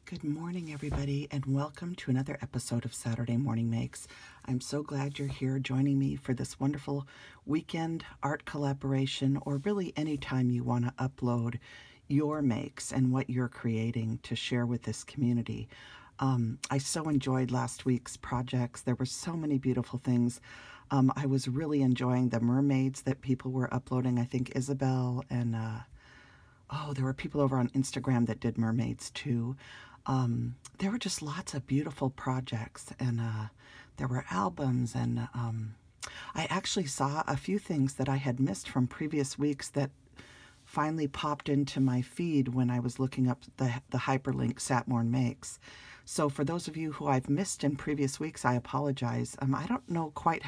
Good morning, everybody, and welcome to another episode of Saturday Morning Makes. I'm so glad you're here joining me for this wonderful weekend art collaboration, or really anytime you want to upload your makes and what you're creating to share with this community. I so enjoyed last week's projects. There were so many beautiful things. I was really enjoying the mermaids that people were uploading. I think Isabel and there were people over on Instagram that did mermaids too. There were just lots of beautiful projects, and there were albums, and I actually saw a few things that I had missed from previous weeks that finally popped into my feed when I was looking up the hyperlink satmornmakes. So for those of you who I've missed in previous weeks, I apologize. I don't know quite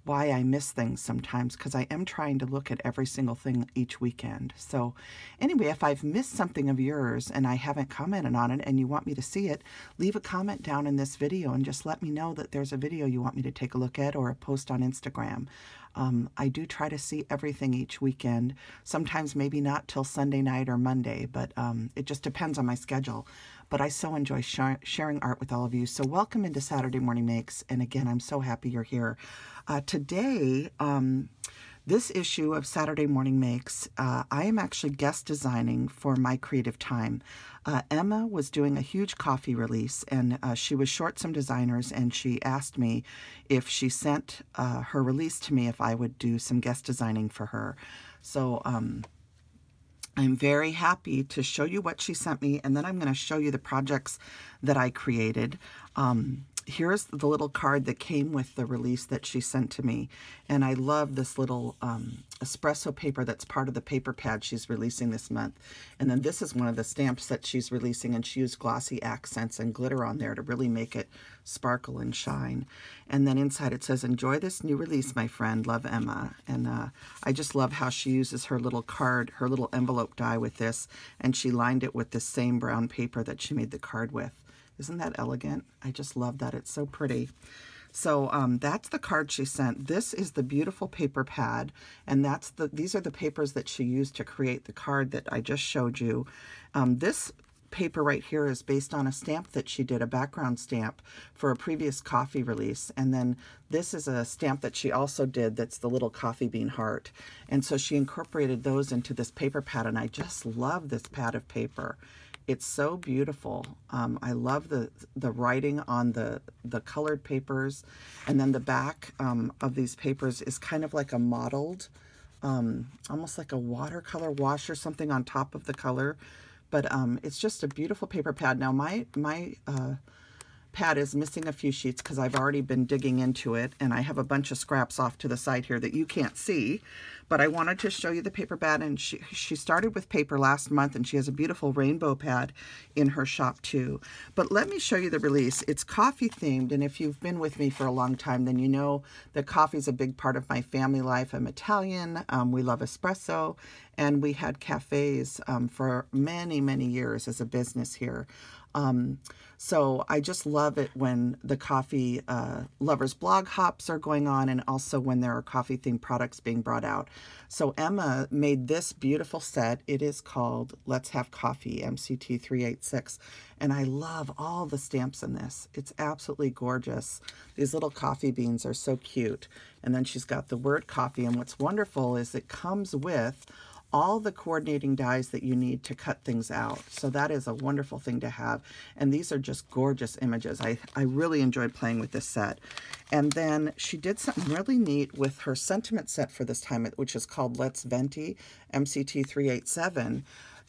why I miss things sometimes, because I am trying to look at every single thing each weekend. So anyway, if I've missed something of yours and I haven't commented on it and you want me to see it, leave a comment down in this video and just let me know that there's a video you want me to take a look at, or a post on Instagram. I do try to see everything each weekend, sometimes maybe not till Sunday night or Monday, but it just depends on my schedule. But I so enjoy sharing art with all of you. So welcome into Saturday Morning Makes, and again, I'm so happy you're here. Today, this issue of Saturday Morning Makes, I am actually guest designing for my creative time. Emma was doing a huge coffee release, and she was short some designers, and she asked me if she sent her release to me if I would do some guest designing for her. So I'm very happy to show you what she sent me, and then I'm going to show you the projects that I created. Here's the little card that came with the release that she sent to me, and I love this little espresso paper that's part of the paper pad she's releasing this month. And then this is one of the stamps that she's releasing, and she used glossy accents and glitter on there to really make it sparkle and shine. And then inside it says, "Enjoy this new release, my friend. Love, Emma." And I just love how she uses her little card, her little envelope die with this, and she lined it with the same brown paper that she made the card with. Isn't that elegant? I just love that. It's so pretty. So that's the card she sent. This is the beautiful paper pad, and these are the papers that she used to create the card that I just showed you. This paper right here is based on a stamp that she did, a background stamp for a previous coffee release. And then this is a stamp that she also did that's the little coffee bean heart. And so she incorporated those into this paper pad, and I just love this pad of paper. It's so beautiful. I love the writing on the colored papers, and then the back of these papers is kind of like a mottled, almost like a watercolor wash or something on top of the color. But it's just a beautiful paper pad. Now my pad is missing a few sheets because I've already been digging into it, and I have a bunch of scraps off to the side here that you can't see. But I wanted to show you the paper pad, and she started with paper last month, and she has a beautiful rainbow pad in her shop too. But let me show you the release. It's coffee themed, and if you've been with me for a long time, then you know that coffee is a big part of my family life. I'm Italian, we love espresso, and we had cafes for many, many years as a business here. So I just love it when the coffee lovers blog hops are going on, and also when there are coffee themed products being brought out. So Emma made this beautiful set. It is called Let's Have Coffee, MCT 386. And I love all the stamps in this. It's absolutely gorgeous. These little coffee beans are so cute. And then she's got the word coffee. And what's wonderful is it comes with all the coordinating dies that you need to cut things out. So that is a wonderful thing to have. And these are just gorgeous images. I really enjoyed playing with this set. And then she did something really neat with her sentiment set for this time, which is called Let's Venti, MCT 387.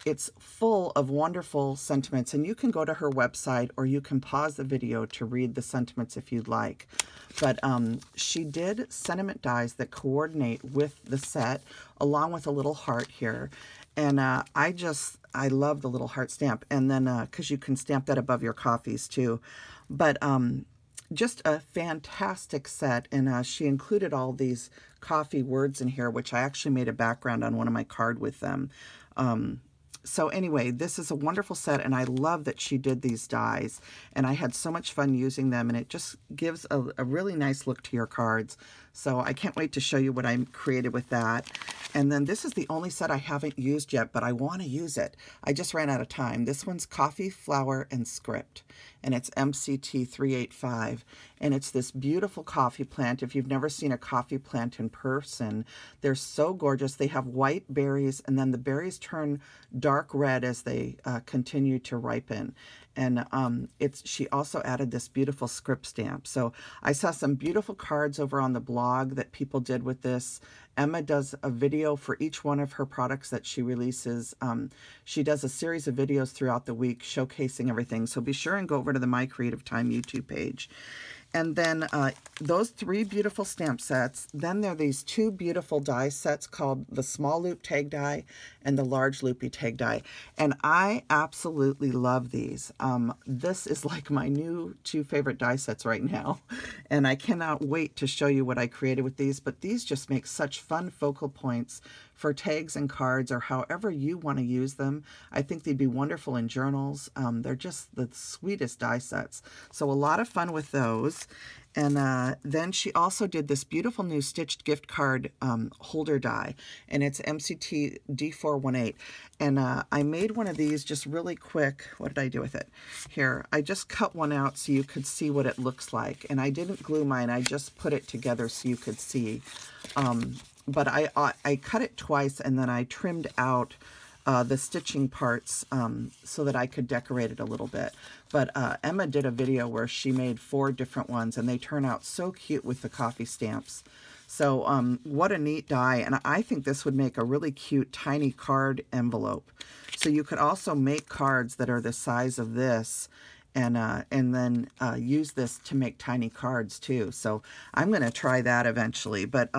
It's full of wonderful sentiments, and you can go to her website, or you can pause the video to read the sentiments if you'd like. But she did sentiment dies that coordinate with the set, along with a little heart here. And I love the little heart stamp. And then, because you can stamp that above your coffees too. But just a fantastic set. And she included all these coffee words in here, which I actually made a background on one of my cards with them. So anyway, this is a wonderful set, and I love that she did these dies, and I had so much fun using them, and it just gives a really nice look to your cards. So I can't wait to show you what I created with that. And then this is the only set I haven't used yet, but I want to use it. I just ran out of time. This one's Coffee, Flower, and Script, and it's MCT 385. And it's this beautiful coffee plant. If you've never seen a coffee plant in person, they're so gorgeous. They have white berries, and then the berries turn dark red as they continue to ripen. And she also added this beautiful script stamp. So I saw some beautiful cards over on the blog that people did with this. Emma does a video for each one of her products that she releases. She does a series of videos throughout the week showcasing everything. So be sure and go over to the My Creative Time YouTube page. And then those 3 beautiful stamp sets. Then there are these 2 beautiful die sets called the small loop tag die and the large loopy tag die. And I absolutely love these. This is like my new 2 favorite die sets right now. And I cannot wait to show you what I created with these. But these just make such fun focal points for tags and cards, or however you want to use them. I think they'd be wonderful in journals. They're just the sweetest die sets. So a lot of fun with those. And then she also did this beautiful new stitched gift card holder die, and it's MCT D418. And I made one of these just really quick. What did I do with it? Here, I just cut one out so you could see what it looks like. And I didn't glue mine. I just put it together so you could see. But I cut it twice, and then I trimmed out the stitching parts so that I could decorate it a little bit. But Emma did a video where she made 4 different ones, and they turn out so cute with the coffee stamps. So what a neat die, and I think this would make a really cute tiny card envelope. So you could also make cards that are the size of this, and then use this to make tiny cards too. So I'm going to try that eventually. But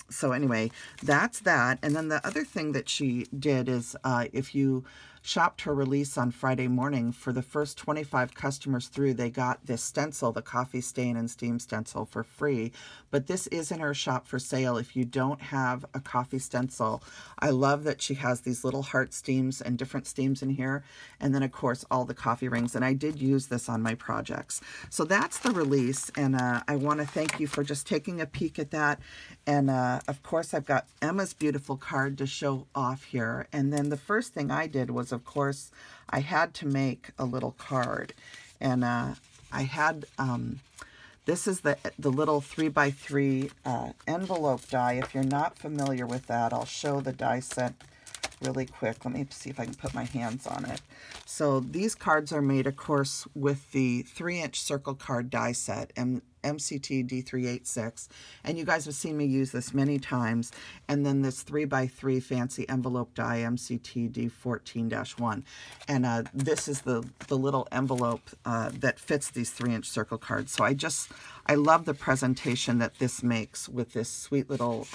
so anyway, that's that. And then the other thing that she did is if you shopped her release on Friday morning, for the first 25 customers through, they got this stencil, the coffee stain and steam stencil, for free. But this is in her shop for sale if you don't have a coffee stencil. I love that she has these little heart steams and different steams in here. And then, of course, all the coffee rings. And I did use this on my projects. So that's the release. And I want to thank you for just taking a peek at that. And, of course, I've got Emma's beautiful card to show off here. And then the first thing I did was, of course, I had to make a little card. And I had, this is the little 3x3 envelope die. If you're not familiar with that, I'll show the die set really quick. Let me see if I can put my hands on it. So these cards are made, of course, with the 3-inch circle card die set, MCT D386, and you guys have seen me use this many times. And then this 3x3 fancy envelope die, MCT D14-1, and this is the little envelope that fits these 3-inch circle cards. So I love the presentation that this makes with this sweet little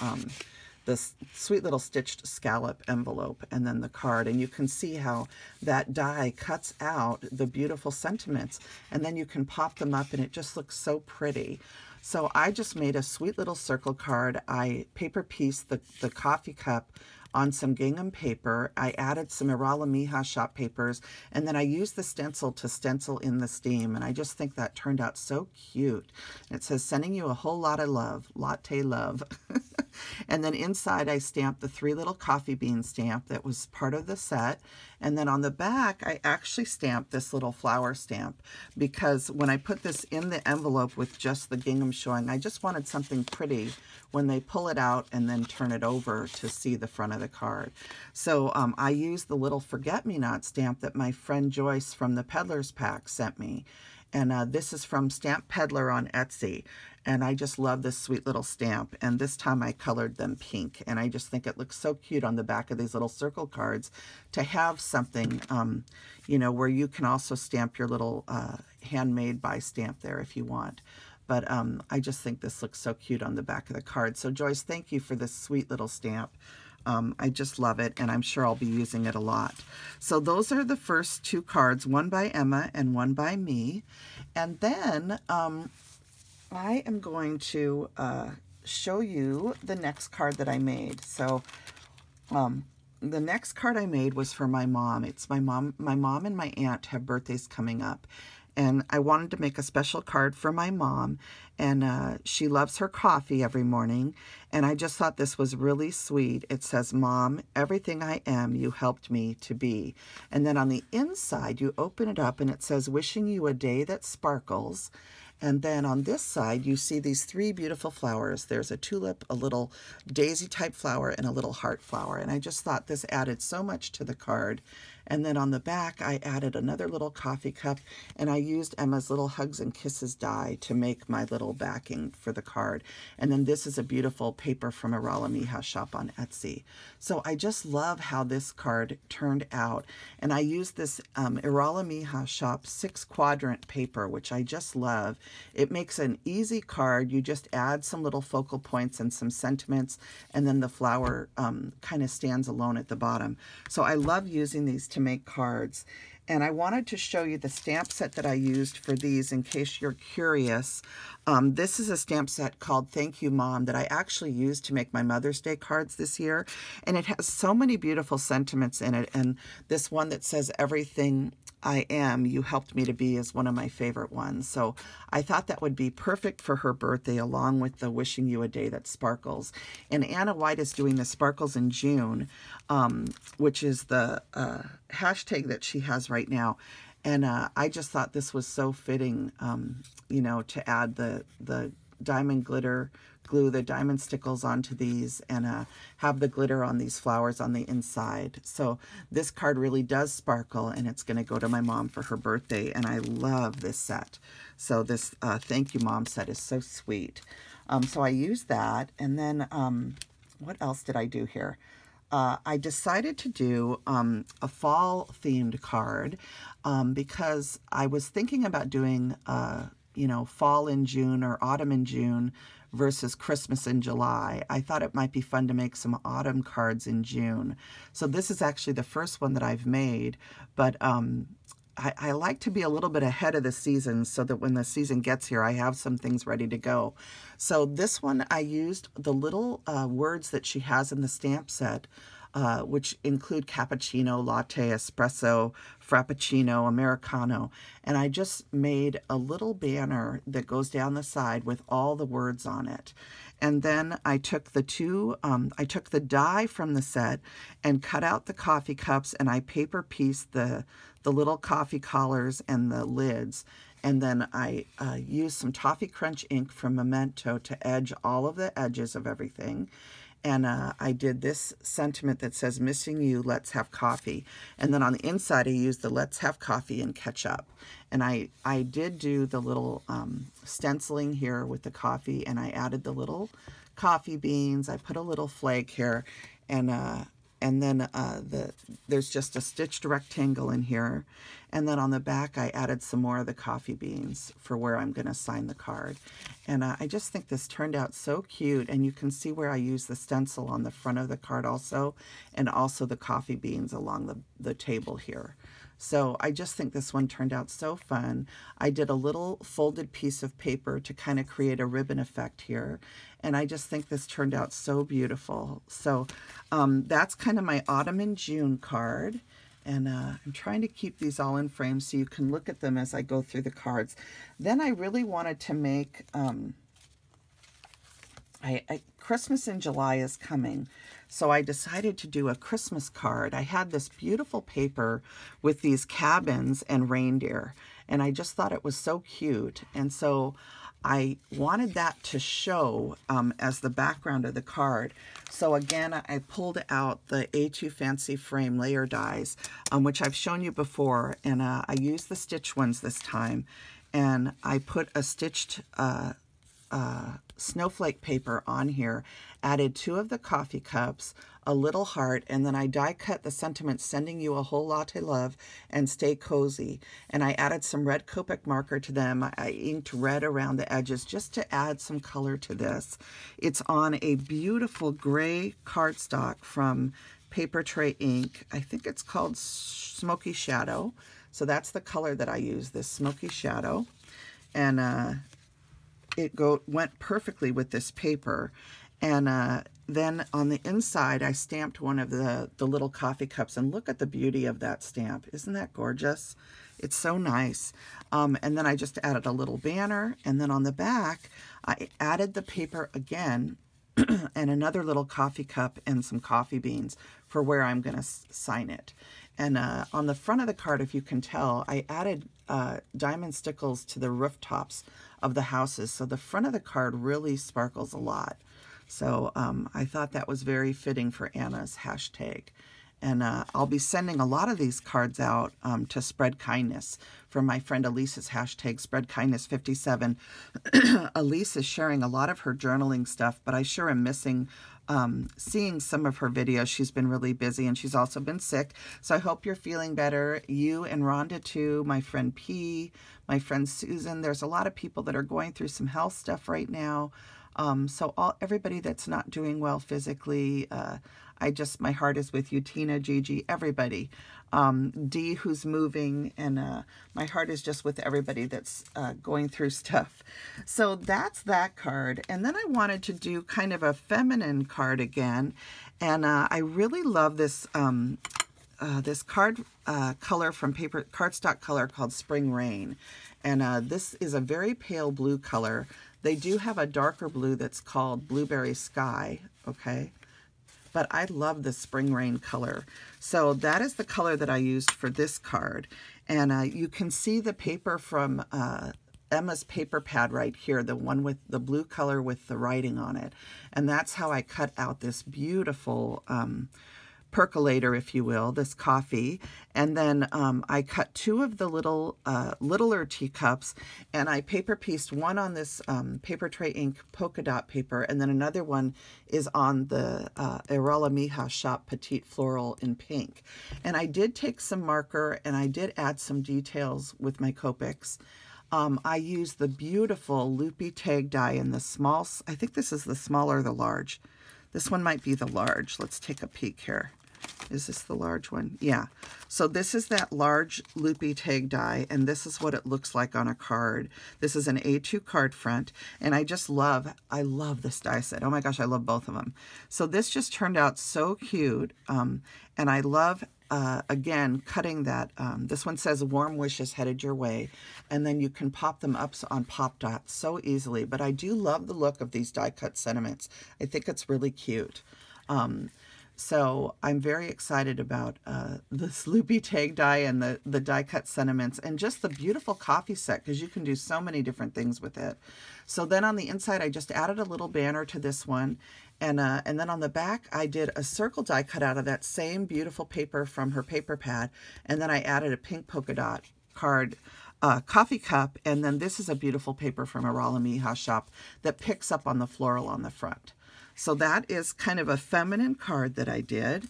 stitched scallop envelope, and then the card. And you can see how that die cuts out the beautiful sentiments, and then you can pop them up and it just looks so pretty. So I just made a sweet little circle card. I paper pieced the coffee cup on some gingham paper. I added some Irala Mija shop papers, and then I used the stencil to stencil in the steam, and I just think that turned out so cute. It says, "Sending you a whole lot of love, latte love." And then inside I stamped the 3 little coffee bean stamp that was part of the set. And then on the back, I actually stamped this little flower stamp, because when I put this in the envelope with just the gingham showing, I just wanted something pretty when they pull it out and then turn it over to see the front of the card. So I used the little forget-me-not stamp that my friend Joyce from the Peddler's Pack sent me. And this is from Stamp Peddler on Etsy. And I just love this sweet little stamp. And this time I colored them pink. And I just think it looks so cute on the back of these little circle cards to have something, you know, where you can also stamp your little handmade by stamp there if you want. But I just think this looks so cute on the back of the card. So Joyce, thank you for this sweet little stamp. I just love it, and I'm sure I'll be using it a lot. So those are the first 2 cards, one by Emma and one by me. And then I am going to show you the next card that I made. So the next card I made was for my mom. It's my mom. My mom and my aunt have birthdays coming up. And I wanted to make a special card for my mom. And she loves her coffee every morning. And I just thought this was really sweet. It says, "Mom, everything I am, you helped me to be." And then on the inside, you open it up and it says, "Wishing you a day that sparkles." And then on this side, you see these three beautiful flowers. There's a tulip, a little daisy type flower, and a little heart flower. And I just thought this added so much to the card. And then on the back, I added another little coffee cup, and I used Emma's little Hugs and Kisses die to make my little backing for the card. And then this is a beautiful paper from Irala Mija shop on Etsy. So I just love how this card turned out. And I used this Irala Mija shop 6-quadrant paper, which I just love. It makes an easy card. You just add some little focal points and some sentiments, and then the flower kind of stands alone at the bottom. So I love using these to make cards. And I wanted to show you the stamp set that I used for these in case you're curious. This is a stamp set called Thank You Mom that I actually used to make my Mother's Day cards this year. And it has so many beautiful sentiments in it. And this one that says everything I am, you helped me to be is one of my favorite ones. So I thought that would be perfect for her birthday along with the Wishing You a Day that Sparkles. And Anna White is doing the Sparkles in June, which is the hashtag that she has right now. And I just thought this was so fitting, you know, to add the diamond glitter glue the diamond stickles onto these and have the glitter on these flowers on the inside. So this card really does sparkle, and it's going to go to my mom for her birthday, and I love this set. So this Thank You Mom set is so sweet. So I used that, and then what else did I do here? I decided to do a fall-themed card because I was thinking about doing, you know, fall in June or autumn in June versus Christmas in July. I thought it might be fun to make some autumn cards in June. So this is actually the first one that I've made, but I like to be a little bit ahead of the season so that when the season gets here, I have some things ready to go. So this one, I used the little words that she has in the stamp set, which include cappuccino, latte, espresso, frappuccino, Americano. And I just made a little banner that goes down the side with all the words on it. And then I took I took the die from the set and cut out the coffee cups, and I paper pieced the little coffee collars and the lids. And then I used some Toffee Crunch ink from Memento to edge all of the edges of everything. And I did this sentiment that says, "Missing you, let's have coffee." And then on the inside, I used the "Let's have coffee" and ketchup. And I did do the little stenciling here with the coffee, and I added the little coffee beans. I put a little flag here, and then there's just a stitched rectangle in here. And then on the back, I added some more of the coffee beans for where I'm going to sign the card. And I just think this turned out so cute. And you can see where I used the stencil on the front of the card also, and also the coffee beans along the table here. So I just think this one turned out so fun. I did a little folded piece of paper to kind of create a ribbon effect here. And I just think this turned out so beautiful. So that's kind of my autumn and June card. And I'm trying to keep these all in frame so you can look at them as I go through the cards. Then I really wanted to make, Christmas in July is coming. So I decided to do a Christmas card. I had this beautiful paper with these cabins and reindeer, and I just thought it was so cute. And so I wanted that to show as the background of the card. So again, I pulled out the A2 Fancy Frame layer dies, which I've shown you before, and I used the stitch ones this time. And I put a stitched snowflake paper on here, added 2 of the coffee cups, a little heart, and then I die cut the sentiment, "Sending you a whole latte love and stay cozy." And I added some red Copic marker to them. I inked red around the edges just to add some color to this. It's on a beautiful gray cardstock from Paper Tray Ink. I think it's called Smoky Shadow. So that's the color that I use, this Smoky Shadow. And it went perfectly with this paper. And then on the inside, I stamped one of the little coffee cups, and look at the beauty of that stamp. Isn't that gorgeous? It's so nice. And then I just added a little banner, and then on the back, I added the paper again, and another little coffee cup and some coffee beans for where I'm going to sign it. And on the front of the card, if you can tell, I added diamond stickles to the rooftops of the houses, so the front of the card really sparkles a lot. So I thought that was very fitting for Anna's hashtag. And I'll be sending a lot of these cards out to spread kindness from my friend Elise's hashtag spreadkindness57. Elise is sharing a lot of her journaling stuff, but I sure am missing seeing some of her videos. She's been really busy, and she's also been sick. So I hope you're feeling better. You and Rhonda too, my friend P, my friend Susan. There's a lot of people that are going through some health stuff right now. So everybody that's not doing well physically, my heart is with you, Tina, Gigi, everybody. Dee, who's moving, and my heart is just with everybody that's going through stuff. So that's that card. And then I wanted to do kind of a feminine card again. And I really love this this card color from cardstock color called Spring Rain. And this is a very pale blue color. They do have a darker blue that's called Blueberry Sky, okay? But I love the Spring Rain color. So that is the color that I used for this card. And you can see the paper from Emma's paper pad right here, the one with the blue color with the writing on it. And that's how I cut out this beautiful percolator, if you will, this coffee. And then I cut two of the littler teacups, and I paper pieced one on this paper tray ink polka dot paper, and then another one is on the Irala Mija Shop Petite Floral in pink. And I did take some marker, and I did add some details with my Copics. I used the beautiful loopy tag die in the small, I think this is the small or the large. This one might be the large. Let's take a peek here. Is this the large one? Yeah. So this is that large loopy tag die, and this is what it looks like on a card. This is an A2 card front, and I love this die set. Oh my gosh, I love both of them. So this just turned out so cute, and I love, again, cutting that. This one says warm wishes headed your way, and then you can pop them up on Pop Dots so easily. But I do love the look of these die cut sentiments. I think it's really cute. So I'm very excited about this loopy tag die and the die cut sentiments, and just the beautiful coffee set, because you can do so many different things with it. So then on the inside, I just added a little banner to this one. And then on the back, I did a circle die cut out of that same beautiful paper from her paper pad. And then I added a pink polka dot card coffee cup. And then this is a beautiful paper from Irala Mija Shop that picks up on the floral on the front. So that is kind of a feminine card that I did.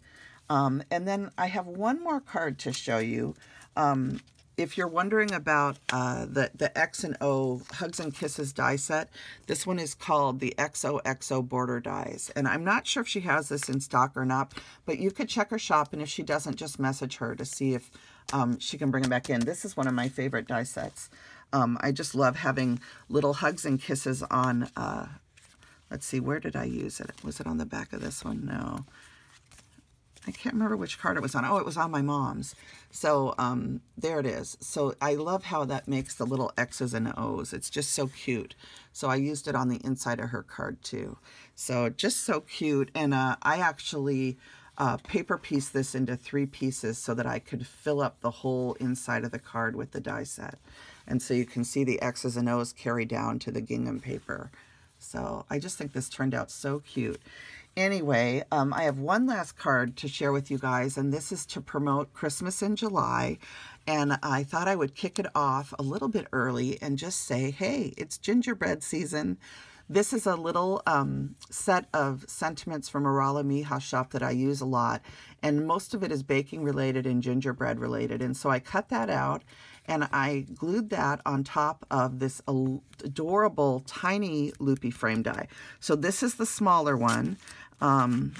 And then I have one more card to show you. If you're wondering about the X and O Hugs and Kisses die set, this one is called the XOXO Border Dies. And I'm not sure if she has this in stock or not, but you could check her shop, and if she doesn't, just message her to see if she can bring them back in. This is one of my favorite die sets. I just love having little Hugs and Kisses on... let's see, where did I use it? Was it on the back of this one? No. I can't remember which card it was on. Oh, it was on my mom's. So there it is. So I love how that makes the little X's and O's. It's just so cute. So I used it on the inside of her card too. So just so cute. And I actually paper pieced this into 3 pieces so that I could fill up the whole inside of the card with the die set. And so you can see the X's and O's carry down to the gingham paper. So I just think this turned out so cute. Anyway, I have one last card to share with you guys, and this is to promote Christmas in July. And I thought I would kick it off a little bit early and just say, hey, it's gingerbread season. This is a little set of sentiments from Irala Mija Shop that I use a lot, and most of it is baking related and gingerbread related. And so I cut that out, and I glued that on top of this adorable tiny loopy frame die. So this is the smaller one. And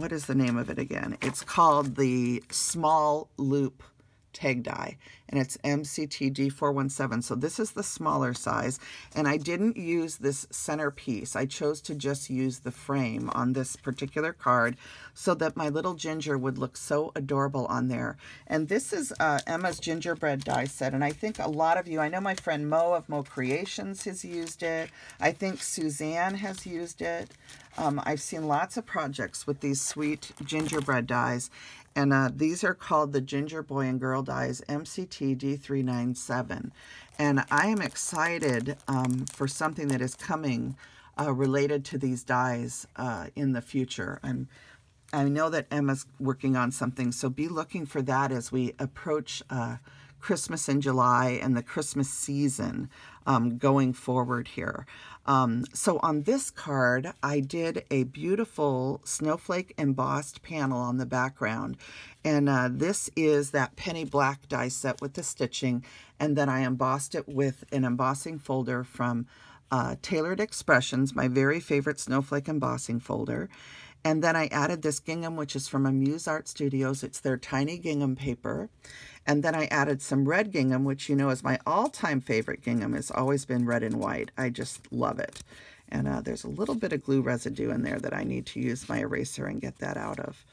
what is the name of it again? It's called the Small Loop tag die, and it's MCTD417. So this is the smaller size, and I didn't use this center piece. I chose to just use the frame on this particular card so that my little ginger would look so adorable on there. And this is Emma's gingerbread die set, and I think a lot of you, I know my friend Mo of Mo Creations has used it. I think Suzanne has used it. I've seen lots of projects with these sweet gingerbread dies, and these are called the Ginger Boy and Girl dies MCTD397. And I am excited for something that is coming related to these dies in the future. I know that Emma's working on something, so be looking for that as we approach Christmas in July and the Christmas season going forward here. So on this card, I did a beautiful snowflake embossed panel on the background. And this is that penny black die set with the stitching. And then I embossed it with an embossing folder from Tailored Expressions, my very favorite snowflake embossing folder. And then I added this gingham, which is from Amuse Art Studios. It's their tiny gingham paper. And then I added some red gingham, which you know is my all-time favorite gingham. It's always been red and white. I just love it. And there's a little bit of glue residue in there that I need to use my eraser and get that out of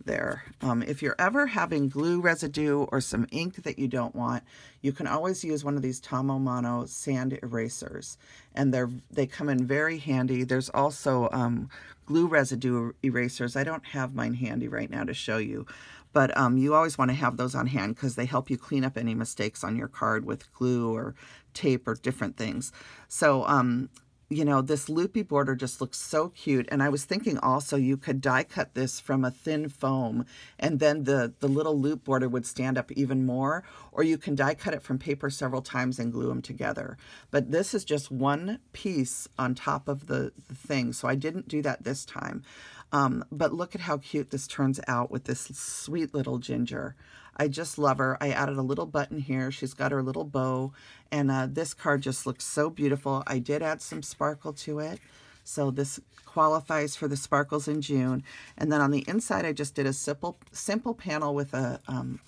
there. If you're ever having glue residue or some ink that you don't want, you can always use one of these Tomo Mono sand erasers, and they come in very handy. There's also glue residue erasers. I don't have mine handy right now to show you, but you always want to have those on hand because they help you clean up any mistakes on your card with glue or tape or different things. So you know, this loopy border just looks so cute. And I was thinking also you could die cut this from a thin foam, and then the little loop border would stand up even more, or you can die cut it from paper several times and glue them together. But this is just one piece on top of the thing, so I didn't do that this time. But look at how cute this turns out with this sweet little ginger. I just love her. I added a little button here. She's got her little bow, and this card just looks so beautiful. I did add some sparkle to it, so this qualifies for the sparkles in June. And then on the inside, I just did a simple panel with a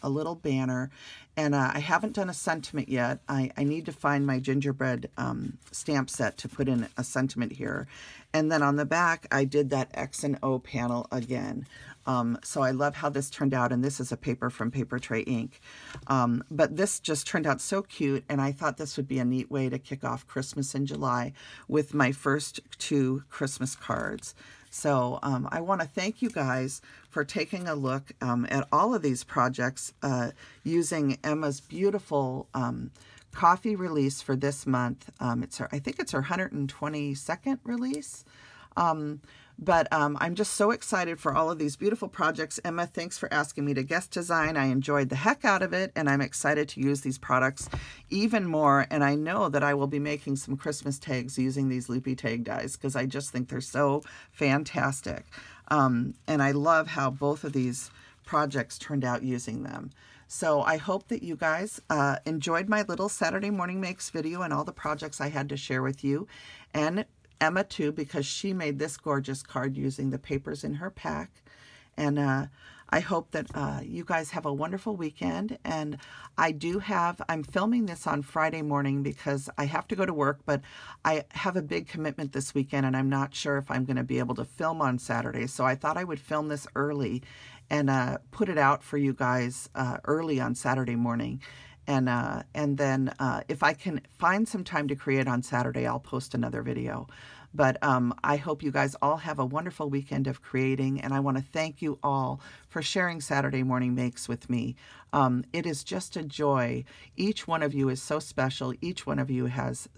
little banner, and I haven't done a sentiment yet. I need to find my gingerbread stamp set to put in a sentiment here. And then on the back, I did that X and O panel again. So I love how this turned out, and this is a paper from Paper Tray Ink. But this just turned out so cute, and I thought this would be a neat way to kick off Christmas in July with my first 2 Christmas cards. So I want to thank you guys for taking a look at all of these projects using Emma's beautiful coffee release for this month. I think it's her 122nd release. But I'm just so excited for all of these beautiful projects. Emma, thanks for asking me to guest design. I enjoyed the heck out of it, and I'm excited to use these products even more. And I know that I will be making some Christmas tags using these loopy tag dies because I just think they're so fantastic. And I love how both of these projects turned out using them. So I hope that you guys enjoyed my little Saturday Morning Makes video and all the projects I had to share with you. And Emma too, because she made this gorgeous card using the papers in her pack. And I hope that you guys have a wonderful weekend. And I'm filming this on Friday morning because I have to go to work, but I have a big commitment this weekend, and I'm not sure if I'm going to be able to film on Saturday. So I thought I would film this early and put it out for you guys early on Saturday morning. And then if I can find some time to create on Saturday, I'll post another video. But I hope you guys all have a wonderful weekend of creating, and I want to thank you all for sharing Saturday Morning Makes with me. It is just a joy. Each one of you is so special. Each one of you has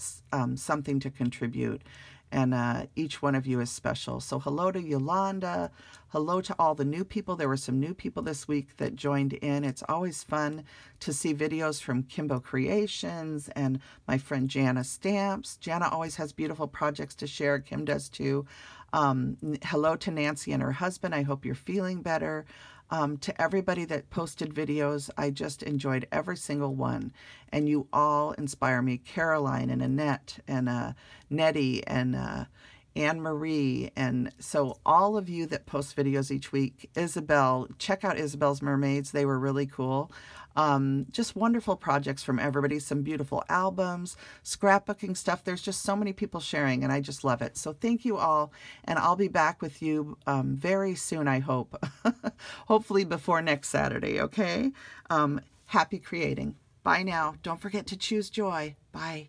something to contribute, and each one of you is special. So hello to Yolanda. Hello to all the new people. There were some new people this week that joined in. It's always fun to see videos from Kimbo Creations and my friend Jana Stamps. Jana always has beautiful projects to share. Kim does too. Hello to Nancy and her husband. I hope you're feeling better. To everybody that posted videos, I just enjoyed every single one. And you all inspire me. Caroline and Annette and Nettie and Anne Marie, and so all of you that post videos each week. Isabel, check out Isabel's mermaids. They were really cool. Just wonderful projects from everybody. Some beautiful albums, scrapbooking stuff. There's just so many people sharing, and I just love it. So thank you all, and I'll be back with you very soon, I hope. Hopefully before next Saturday, okay? Happy creating. Bye now. Don't forget to choose joy. Bye.